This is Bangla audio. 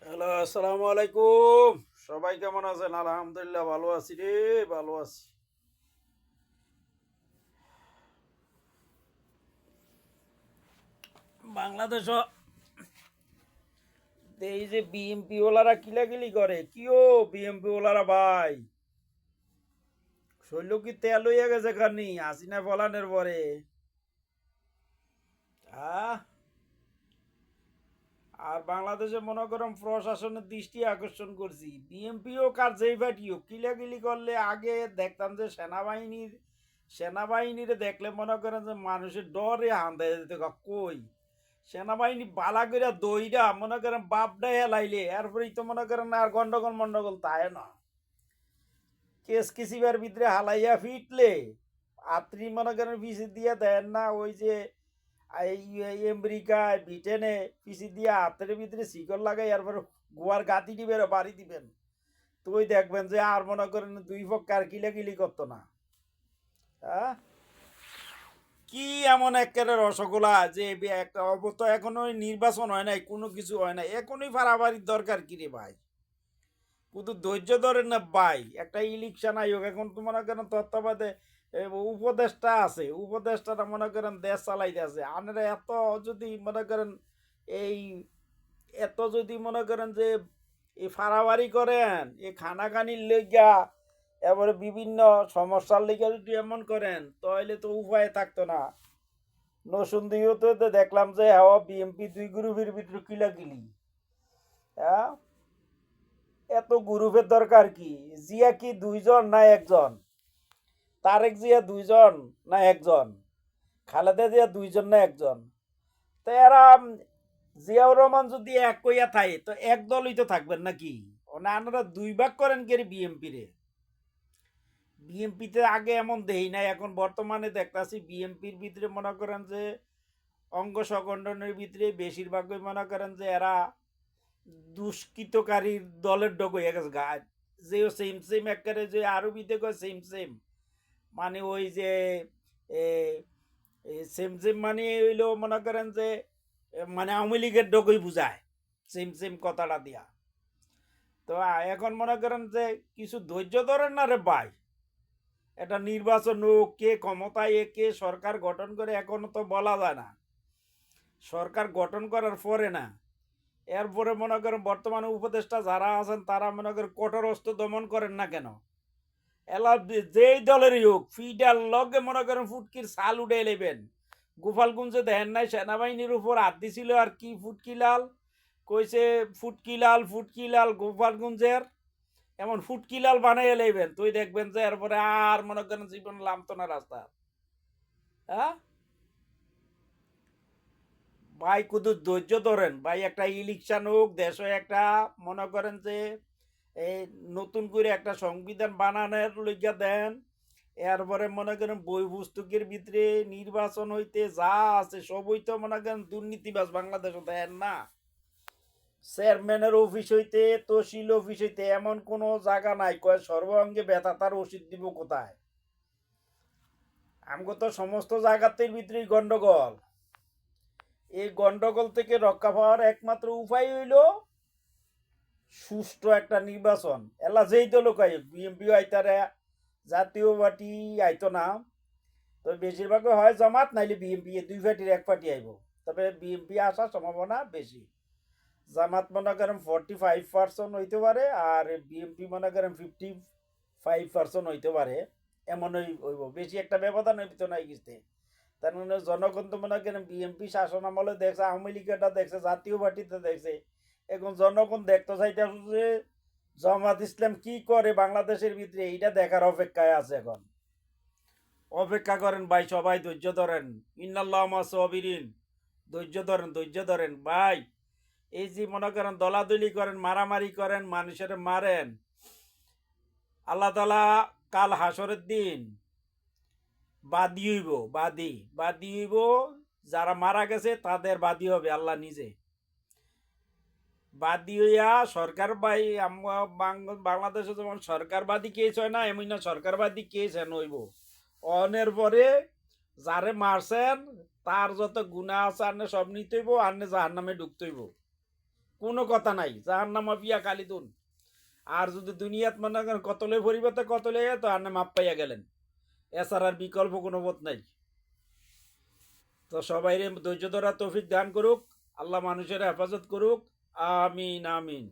হ্যালো, আসসালামু আলাইকুম। সবাই কেমন আছেন? আলহামদুলিল্লাহ ভালো আছি রে, ভালো আছি। বাংলাদেশ এই যে বিএমপি ওলারা কিলাকিলি করে, কিও বিএমপি ওলারা ভাই, শৈল কি তেল হইয়া গেছে খানি হাসিনা ফলানের পরে। আহ আর বাংলাদেশে মনে করেন প্রশাসনের দৃষ্টি আকর্ষণ করছি, বিএমপিও কার যেই পার্টিও কিলাকিলি করলে আগে দেখতাম যে সেনাবাহিনীর দেখলে মনে করেন যে মানুষের ডরে হান্দা যেতে কই সেনাবাহিনী বালা করে দইরা মনে করেন বাপডা হেলাইলে এরপরেই তো মনে করেন আর গন্ডগোল মন্ডগোল তাই না, কেস কিসিবার ভিতরে হালাইয়া ফিটলে আত্রি মনে করেন পিছিয়ে দিয়ে দেন না, ওই যে আমেরিকায় ব্রিটেনে পিছিয়ে দিয়ে হাতের ভিতরে শিকল লাগাই এরপরে গোয়ার গাতি দিবেন বাড়ি দিবেন, তো ওই দেখবেন যে আর মনে করেন দুই পক্ষ আর কিলাকিলি করতো না। হ্যাঁ, কি এমন একেবারে রসগোল্লা যে একটা অবস্থা এখনো নির্বাচন হয় নাই, কোনো কিছু হয় নাই, এখনই ফাড়াবাড়ির দরকার কি রে ভাই? শুধু ধৈর্য ধরেন না ভাই, একটা ইলেকশন আয়োগ এখন তো মনে করেন তত্ত্বাবধানে উপদেষ্টা আছে, উপদেষ্টাটা মনে করেন দেশ চালাইতে আছে আনারা এত যদি মনে করেন এই এত যদি মনে করেন যে এই ফাড়াবাড়ি করেন এই খানাখানির লেগা এবারে বিভিন্ন সমস্যার লেগে যদি এমন করেন তাহলে তো উপায় থাকতো না। নসুন্দিও তো দেখলাম যে হাওয়া বিএমপি দুই গ্রুপের ভিতরে কিলাকিলি। হ্যাঁ, এত গ্রুপের দরকার কি? জিয়া কি দুইজন না একজন? তারেক জিয়া দুইজন না একজন? খালেদা জিয়া দুইজন না একজন? তো এরা জিয়াউর রহমান যদি এক কইয়া থাকে তো এক দলই তো থাকবেন নাকি? আপনারা দুই ভাগ করেন কে বিএমপি রে? বিএমপিতে আগে এমন দেই নাই, এখন বর্তমানে দেখতাছি বিএমপির ভিতরে মনে করেন যে অঙ্গ সংগঠনের ভিতরে বেশিরভাগই মনে করেন যে এরা দুষ্কৃতকারীর দলের ডগ হয়ে গেছে গাছ, যে সেম সেম একেবারে যে আরবিতে কয় সেম সেম, মানে ওই যে সেম সেম মানে হইলো মনে করেন যে মানে আওয়ামী লীগের ডগই বুঝায় সেম সেম কথাটা দিয়া। তো এখন মনে করেন যে কিছু ধৈর্য ধরেন না রে ভাই, এটা নির্বাচন হোক, কে ক্ষমতায় কে সরকার গঠন করে এখনো তো বলা যায় না, সরকার গঠন করার পরে না, এরপরে মনে করেন বর্তমানে উপদেষ্টা যারা আছেন তারা মনে করেন কঠোর অস্ত্র দমন করেন না কেন? এলা যেই দলেরই হোক ফিডার লগে মনে করেন ফুটকির ছাল উঠে নেবেন। গোপালগঞ্জে দেখেন নাই সেনাবাহিনীর উপর হাত দিছিল আর কি ফুটকিলাল কইছে, ফুটকিলাল ফুটকিলাল গোপালগঞ্জের এমন ফুটকিলাল বানাই লইবেন, তুই দেখবেন যে এরপরে আর মনে করেন জীবন লামতো না রাস্তা। হ্যাঁ ভাই, কুদু ধৈর্য ধরেন ভাই, একটা ইলেকশন হোক, দেশে একটা মনে করেন যে এই নতুন করে একটা সংবিধান বানানোর লইয়া দেন, এরপরে মনে করেন বই পুস্তকের ভিতরে নির্বাচন হইতে যা আছে সবই তো মনে করেন দুর্নীতিবাজ বাংলাদেশে দেন না, চেয়ারম্যানের অফিস হইতে তহসিল অফিস হইতে এমন কোনো জায়গা নাই কয় সর্বাঙ্গে ব্যথা তার ওষুধ দিব কোথায়? আমগো তো সমস্ত জায়গাতেই ভিতরেই গন্ডগোল। এই গন্ডগোল থেকে রক্ষা পাওয়ার একমাত্র উপায় হইল সুষ্ঠু একটা নির্বাচন। এলা যেই তো লোক বিএমপি আইতারে, জাতীয় পার্টি আইতো না, তবে বেশিরভাগই হয় জামাত নাইলে বিএমপি, দুই পার্টির এক পার্টি আইব, তবে বিএমপি আসার সম্ভাবনা বেশি। জামাত মনে করেন 45% হইতে পারে আর বিএমপি মনে করেন 55% হইতে পারে, এমনই হইব, বেশি একটা ব্যবধান হইতো না কিছু। তার মানে জনগণ তো মনে করেন বিএমপি শাসন আমলে দেখছে, আওয়ামী লীগটা দেখছে, জাতীয় পার্টিতে দেখছে, এখন জনগণ দেখতে চাইতে যে জামাত ইসলাম কি করে বাংলাদেশের ভিতরে, এইটা দেখার অপেক্ষায় আছে এখন। অপেক্ষা করেন ভাই, সবাই ধৈর্য ধরেন, ইন্নাল্লাহ মা সাবিরিন, ধৈর্য ধরেন ধৈর্য ধরেন ভাই। এই যে মনে করেন দলাদলি করেন, মারামারি করেন, মানুষের মারেন, আল্লাহ তালা কাল হাসরের দিন বাদী হইব, বাদী বাদী হইব, যারা মারা গেছে তাদের বাদী হবে আল্লাহ নিজে, বাদী হইয়া সরকার বাই বাংলাদেশে যেমন সরকারবাদী কেস হয় না, এমন না সরকারবাদী কেস হেন হইব। অনের পরে যারে মারছেন তার যত গুণা আছে আনে সব নিতে হইব, আনে জাহার নামে ঢুকতে হইব। কোনো কথা নাই জাহান্নামা পিয়া কালিদুন। আর যদি দুনিয়াত মনে করেন কতলে পরিবর্তে কতলে তো আর না মাপ পাইয়া গেলেন, এছাড়ার বিকল্প কোনো পথ নাই। তো সবাই ধৈর্য ধরা তৌফিক দান করুক, আল্লাহ মানুষের হেফাজত করুক। আমিন আমিন।